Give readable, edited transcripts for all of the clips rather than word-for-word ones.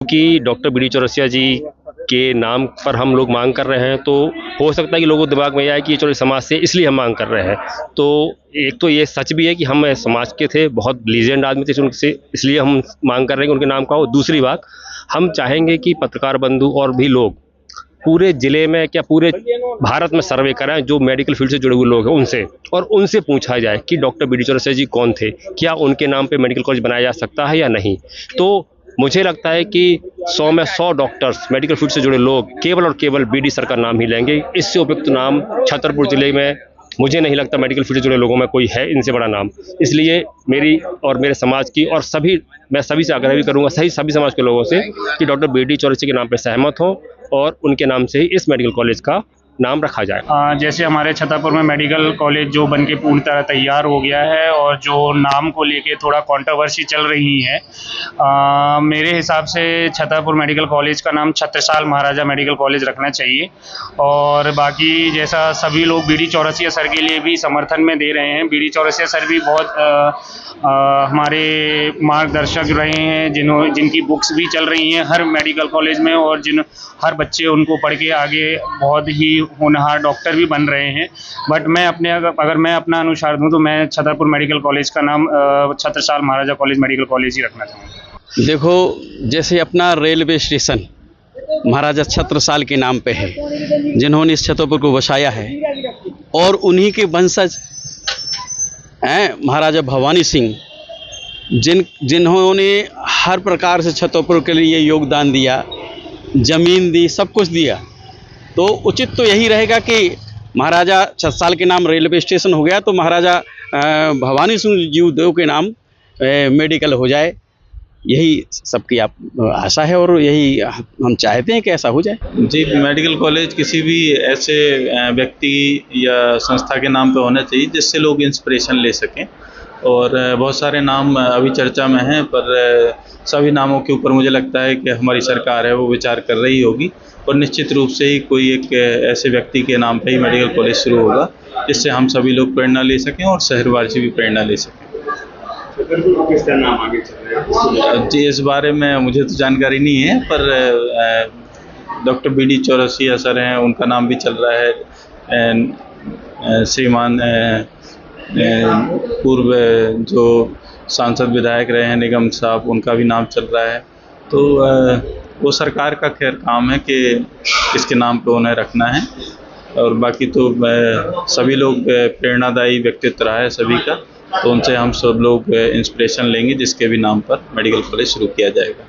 क्योंकि doctor B D Chaurasia जी के नाम पर हम लोग मांग कर रहे हैं, तो हो सकता है कि लोगों के दिमाग में यह आए कि ये चौरसिया समाज से इसलिए हम मांग कर रहे हैं। तो एक तो ये सच भी है कि हम समाज के थे, बहुत लीजेंड आदमी थे, उनसे इसलिए हम मांग कर रहे हैं कि उनके नाम का हो। दूसरी बात, हम चाहेंगे कि पत्रकार बंधु और भी लोग पूरे जिले में, क्या पूरे भारत में सर्वे कराएं जो मेडिकल फील्ड से जुड़े हुए लोग हैं उनसे, और उनसे पूछा जाए कि डॉक्टर बी डी चौरसिया जी कौन थे, क्या उनके नाम पे मेडिकल कॉलेज बनाया जा सकता है या नहीं। तो मुझे लगता है कि 100 में 100 डॉक्टर्स, मेडिकल फील्ड से जुड़े लोग केवल और केवल बीडी सर का नाम ही लेंगे। इससे उपयुक्त नाम छतरपुर जिले में मुझे नहीं लगता मेडिकल फील्ड से जुड़े लोगों में कोई है इनसे बड़ा नाम। इसलिए मेरी और मेरे समाज की और मैं सभी से आग्रह भी करूंगा, सभी समाज के लोगों से, कि डॉक्टर बी डी चौरसिया के नाम पर सहमत हो और उनके नाम से ही इस मेडिकल कॉलेज का नाम रखा जाए। जैसे हमारे छतरपुर में मेडिकल कॉलेज जो बनके पूर्ण तरह तैयार हो गया है और जो नाम को लेके थोड़ा कंट्रोवर्सी चल रही है, मेरे हिसाब से छतरपुर मेडिकल कॉलेज का नाम छत्रसाल महाराजा मेडिकल कॉलेज रखना चाहिए। और बाकी जैसा सभी लोग बी डी चौरसिया सर के लिए भी समर्थन में दे रहे हैं, बी डी चौरसिया सर भी बहुत हमारे मार्गदर्शक रहे हैं, जिनकी बुक्स भी चल रही हैं हर मेडिकल कॉलेज में, और हर बच्चे उनको पढ़ के आगे बहुत ही होनहार डॉक्टर भी बन रहे हैं। बट मैं अगर मैं अपना अनुसार दूं तो मैं छतरपुर मेडिकल कॉलेज का नाम छत्रसाल महाराजा कॉलेज मेडिकल कॉलेज ही रखना चाहूँगा। देखो, जैसे अपना रेलवे स्टेशन महाराजा छत्रसाल के नाम पे है, जिन्होंने इस छतरपुर को बसाया है, और उन्हीं के वंशज हैं महाराजा भवानी सिंह, जिन्होंने हर प्रकार से छतरपुर के लिए योगदान दिया, जमीन दी, सब कुछ दिया। तो उचित तो यही रहेगा कि महाराजा छत्रसाल के नाम रेलवे स्टेशन हो गया तो महाराजा भवानी सिंह जी देव के नाम मेडिकल हो जाए। यही सबकी आशा है और यही हम चाहते हैं कि ऐसा हो जाए। जी, मेडिकल कॉलेज किसी भी ऐसे व्यक्ति या संस्था के नाम पे होना चाहिए जिससे लोग इंस्पिरेशन ले सकें। और बहुत सारे नाम अभी चर्चा में हैं, पर सभी नामों के ऊपर मुझे लगता है कि हमारी सरकार है वो विचार कर रही होगी, और निश्चित रूप से ही कोई एक ऐसे व्यक्ति के नाम पे ही मेडिकल कॉलेज शुरू होगा जिससे हम सभी लोग प्रेरणा ले सकें और शहरवासी भी प्रेरणा ले सकें। किसका नाम आगे चल रहा है? जी, इस बारे में मुझे तो जानकारी नहीं है, पर doctor B D Chaurasia sir हैं, उनका नाम भी चल रहा है। श्रीमान पूर्व जो सांसद विधायक रहे हैं निगम साहब, उनका भी नाम चल रहा है। तो वो सरकार का खैर काम है कि किसके नाम पे उन्हें रखना है, और बाकी तो सभी लोग प्रेरणादायी व्यक्तित्व रहा है सभी का, तो उनसे हम सब लोग इंस्पिरेशन लेंगे जिसके भी नाम पर मेडिकल कॉलेज शुरू किया जाएगा।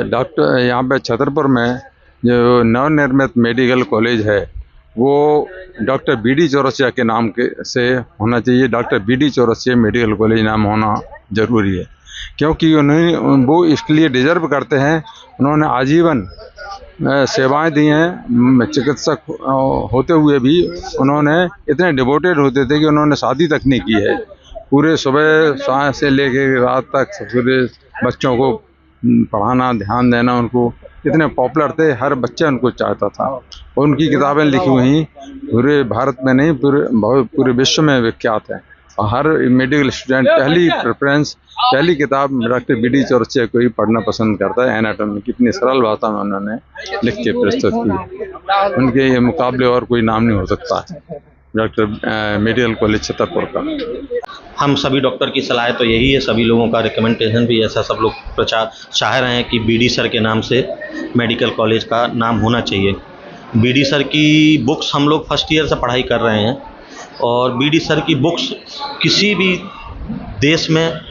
डॉक्टर यहाँ पे छतरपुर में जो नवनिर्मित मेडिकल कॉलेज है वो डॉक्टर बी डी चौरसिया के नाम से होना चाहिए। Doctor B D Chaurasia medical college नाम होना ज़रूरी है, क्योंकि वो इसके लिए डिजर्व करते हैं। उन्होंने आजीवन सेवाएं दी हैं। चिकित्सक होते हुए भी उन्होंने इतने डिवोटेड होते थे कि उन्होंने शादी तक नहीं की है। पूरे सुबह से लेके रात तक पूरे बच्चों को पढ़ाना, ध्यान देना, उनको इतने पॉपुलर थे, हर बच्चा उनको चाहता था। उनकी किताबें लिखी हुई पूरे भारत में नहीं, पूरे विश्व में विख्यात है। और हर मेडिकल स्टूडेंट पहली किताब डॉक्टर बी डी चौरसिया को ही पढ़ना पसंद करता है। एनाटॉमी कितनी सरल भाषा में उन्होंने लिख के प्रस्तुत की, उनके ये मुकाबले और कोई नाम नहीं हो सकता है डॉक्टर मेडिकल कॉलेज छतरपुर का। हम सभी डॉक्टर की सलाह तो यही है, सभी लोगों का रिकमेंडेशन भी ऐसा, सब लोग प्रचार चाह रहे हैं कि बीडी सर के नाम से मेडिकल कॉलेज का नाम होना चाहिए। बीडी सर की बुक्स हम लोग फर्स्ट ईयर से पढ़ाई कर रहे हैं, और बीडी सर की बुक्स किसी भी देश में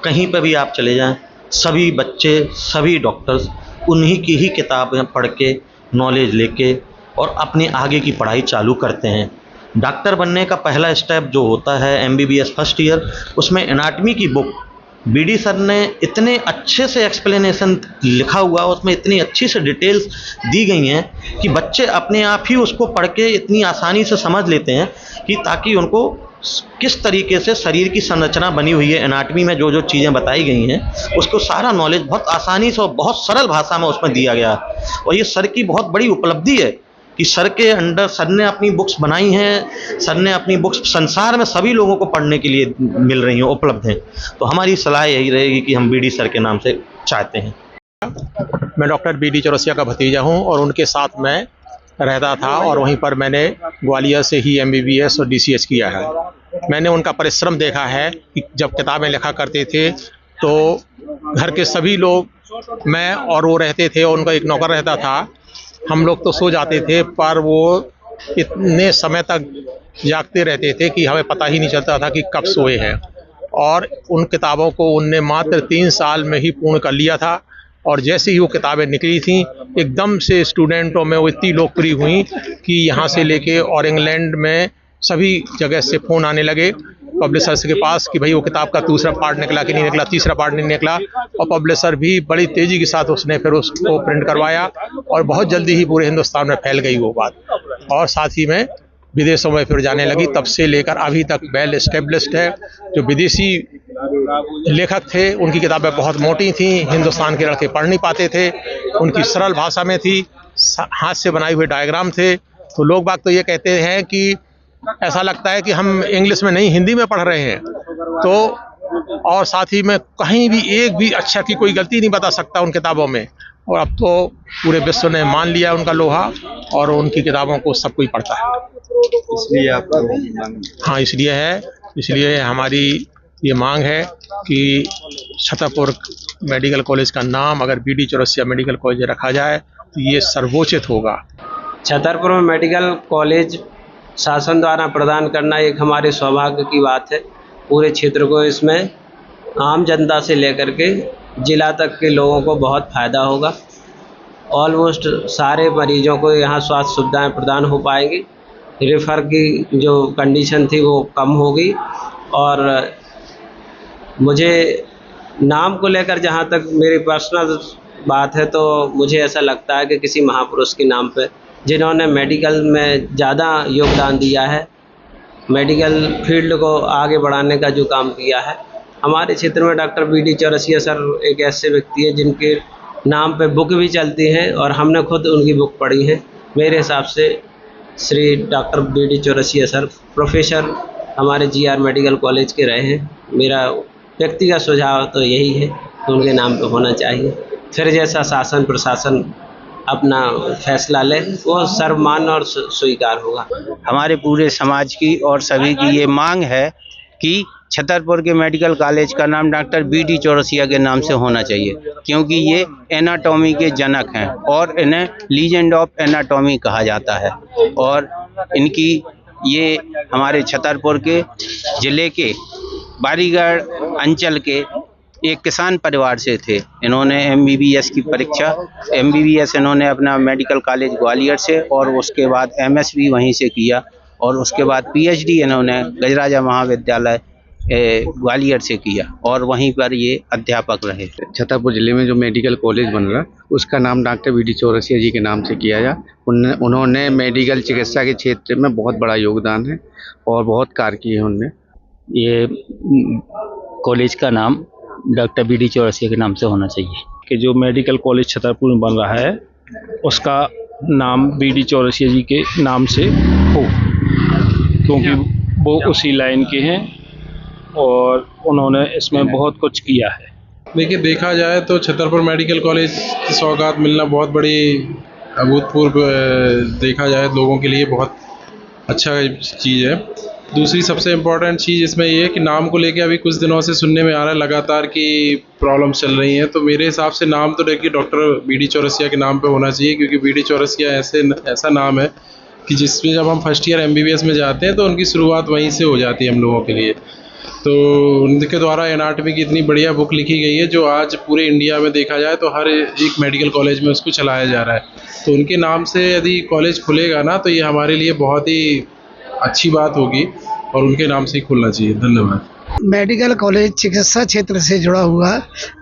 कहीं पर भी आप चले जाएं, सभी बच्चे, सभी डॉक्टर्स उन्हीं की ही किताबें पढ़ के नॉलेज लेके और अपने आगे की पढ़ाई चालू करते हैं। डॉक्टर बनने का पहला स्टेप जो होता है एमबीबीएस फर्स्ट ईयर, उसमें एनाटॉमी की बुक बीडी सर ने इतने अच्छे से एक्सप्लेनेशन लिखा हुआ, उसमें इतनी अच्छी से डिटेल्स दी गई हैं कि बच्चे अपने आप ही उसको पढ़ के इतनी आसानी से समझ लेते हैं कि ताकि उनको किस तरीके से शरीर की संरचना बनी हुई है, एनाटॉमी में जो जो चीज़ें बताई गई हैं उसको सारा नॉलेज बहुत आसानी से और बहुत सरल भाषा में उसमें दिया गया। और ये सर की बहुत बड़ी उपलब्धि है कि सर के अंडर सर ने अपनी बुक्स बनाई हैं, सर ने अपनी बुक्स संसार में सभी लोगों को पढ़ने के लिए मिल रही हैं, उपलब्ध हैं। तो हमारी सलाह यही रहेगी कि हम बीडी सर के नाम से चाहते हैं। मैं डॉक्टर बी डी चौरसिया का भतीजा हूं और उनके साथ मैं रहता था और वहीं पर मैंने ग्वालियर से ही MBBS और DCH किया है। मैंने उनका परिश्रम देखा है कि जब किताबें लिखा करते थे तो घर के सभी लोग, मैं और वो रहते थे और उनका एक नौकर रहता था, हम लोग तो सो जाते थे पर वो इतने समय तक जागते रहते थे कि हमें पता ही नहीं चलता था कि कब सोए हैं। और उन किताबों को उनने मात्र 3 साल में ही पूर्ण कर लिया था और जैसे ही वो किताबें निकली थीं एकदम से स्टूडेंटों में वो इतनी लोकप्रिय हुई कि यहाँ से लेके और इंग्लैंड में सभी जगह से फ़ोन आने लगे पब्लिशर्स के पास कि भाई वो किताब का दूसरा पार्ट निकला कि नहीं निकला, तीसरा पार्ट नहीं निकला। और पब्लिशर भी बड़ी तेज़ी के साथ उसने फिर उसको प्रिंट करवाया और बहुत जल्दी ही पूरे हिंदुस्तान में फैल गई वो बात और साथ ही में विदेशों में फिर जाने लगी। तब से लेकर अभी तक वेल एस्टेब्लिश्ड है। जो विदेशी लेखक थे उनकी किताबें बहुत मोटी थीं, हिंदुस्तान के लड़के पढ़ नहीं पाते थे, उनकी सरल भाषा में थी, हाथ से बनाए हुए डायग्राम थे। तो लोग बाग तो ये कहते हैं कि ऐसा लगता है कि हम इंग्लिश में नहीं हिंदी में पढ़ रहे हैं। तो और साथ ही में कहीं भी एक भी अक्षर की कोई गलती नहीं बता सकता उन किताबों में। और अब तो पूरे विश्व ने मान लिया उनका लोहा और उनकी किताबों को सब कोई पढ़ता है। इसलिए आपको हाँ, इसलिए हमारी ये मांग है कि छतरपुर मेडिकल कॉलेज का नाम अगर BD चौरसिया मेडिकल कॉलेज रखा जाए तो ये सर्वोचित होगा। छतरपुर में मेडिकल कॉलेज शासन द्वारा प्रदान करना एक हमारे सौभाग्य की बात है। पूरे क्षेत्र को इसमें आम जनता से लेकर के जिला तक के लोगों को बहुत फ़ायदा होगा। ऑलमोस्ट सारे मरीजों को यहाँ स्वास्थ्य सुविधाएं प्रदान हो पाएंगी। रेफ़र की जो कंडीशन थी वो कम होगी। और मुझे नाम को लेकर जहाँ तक मेरी पर्सनल बात है तो मुझे ऐसा लगता है कि किसी महापुरुष के नाम पे जिन्होंने मेडिकल में ज़्यादा योगदान दिया है, मेडिकल फील्ड को आगे बढ़ाने का जो काम किया है, हमारे क्षेत्र में डॉक्टर BD चौरसिया सर एक ऐसे व्यक्ति है जिनके नाम पे बुक भी चलती हैं और हमने खुद उनकी बुक पढ़ी है। मेरे हिसाब से Shri doctor BD Chaurasia sir professor हमारे GR मेडिकल कॉलेज के रहे हैं। मेरा व्यक्तिगत सुझाव तो यही है कि उनके नाम पे होना चाहिए। फिर जैसा शासन प्रशासन अपना फैसला ले वो सर्वमान्य और स्वीकार होगा। हमारे पूरे समाज की और सभी की ये मांग है कि छतरपुर के मेडिकल कॉलेज का नाम डॉक्टर BD चौरसिया के नाम से होना चाहिए, क्योंकि ये एनाटॉमी के जनक हैं और इन्हें लीजेंड ऑफ एनाटॉमी कहा जाता है। और इनकी ये हमारे छतरपुर के ज़िले के बारीगढ़ अंचल के एक किसान परिवार से थे। इन्होंने MBBS की परीक्षा MBBS इन्होंने अपना मेडिकल कॉलेज ग्वालियर से और उसके बाद MS भी वहीं से किया और उसके बाद PhD इन्होंने गजराजा महाविद्यालय ग्वालियर से किया और वहीं पर ये अध्यापक रहे। छतरपुर जिले में जो मेडिकल कॉलेज बन रहा उसका नाम डॉक्टर BD चौरसिया जी के नाम से किया जाए। उन्होंने मेडिकल चिकित्सा के क्षेत्र में बहुत बड़ा योगदान है और बहुत कार्य किए हैं उनने। ये कॉलेज का नाम डॉक्टर BD चौरसिया के नाम से होना चाहिए कि जो मेडिकल कॉलेज छतरपुर में बन रहा है उसका नाम BD चौरसिया जी के नाम से हो, क्योंकि वो उसी लाइन के हैं और उन्होंने इसमें बहुत कुछ किया है। देखिए, देखा जाए तो छतरपुर मेडिकल कॉलेज की सौगात मिलना बहुत बड़ी अभूतपूर्व देखा जाए लोगों के लिए बहुत अच्छा चीज़ है। दूसरी सबसे इम्पोर्टेंट चीज़ इसमें ये है कि नाम को लेके अभी कुछ दिनों से सुनने में आ रहा है लगातार कि प्रॉब्लम चल रही हैं। तो मेरे हिसाब से नाम तो देखिए डॉक्टर BD चौरसिया के नाम पे होना चाहिए, क्योंकि BD चौरसिया ऐसा नाम है कि जिसमें जब हम फर्स्ट ईयर MBBS में जाते हैं तो उनकी शुरुआत वहीं से हो जाती है हम लोगों के लिए। तो उनके द्वारा एनाटॉमी की इतनी बढ़िया बुक लिखी गई है जो आज पूरे इंडिया में देखा जाए तो हर एक मेडिकल कॉलेज में उसको चलाया जा रहा है। तो उनके नाम से यदि कॉलेज खुलेगा ना तो ये हमारे लिए बहुत ही अच्छी बात होगी और उनके नाम से ही खुलना चाहिए। धन्यवाद। मेडिकल कॉलेज चिकित्सा क्षेत्र से जुड़ा हुआ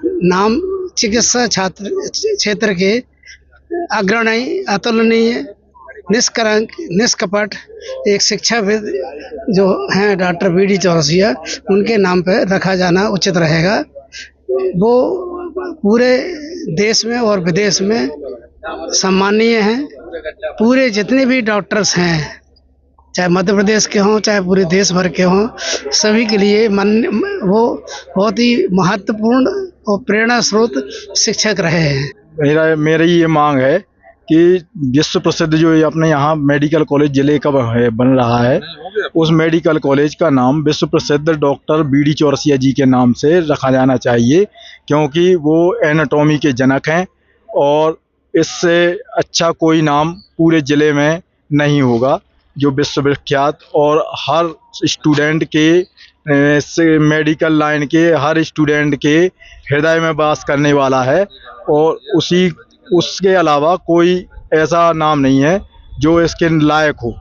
नाम चिकित्सा क्षेत्र के अग्रणी, अतुलनीय, निष्कलंक, निष्कपट एक शिक्षाविद जो हैं डॉक्टर BD चौरसिया, उनके नाम पर रखा जाना उचित रहेगा। वो पूरे देश में और विदेश में सम्माननीय हैं। पूरे जितने भी डॉक्टर्स हैं, चाहे मध्य प्रदेश के हों चाहे पूरे देश भर के हों, सभी के लिए वो बहुत ही महत्वपूर्ण और प्रेरणा स्रोत शिक्षक रहे हैं। मेरी ये मांग है कि विश्व प्रसिद्ध जो ये अपने यहाँ मेडिकल कॉलेज जिले का बन रहा है, उस मेडिकल कॉलेज का नाम विश्व प्रसिद्ध डॉक्टर बीडी चौरसिया जी के नाम से रखा जाना चाहिए, क्योंकि वो एनाटॉमी के जनक हैं और इससे अच्छा कोई नाम पूरे ज़िले में नहीं होगा, जो विश्वविख्यात और हर स्टूडेंट के मेडिकल लाइन के हर स्टूडेंट के हृदय में वास करने वाला है। और उसके अलावा कोई ऐसा नाम नहीं है जो इसके लायक हो।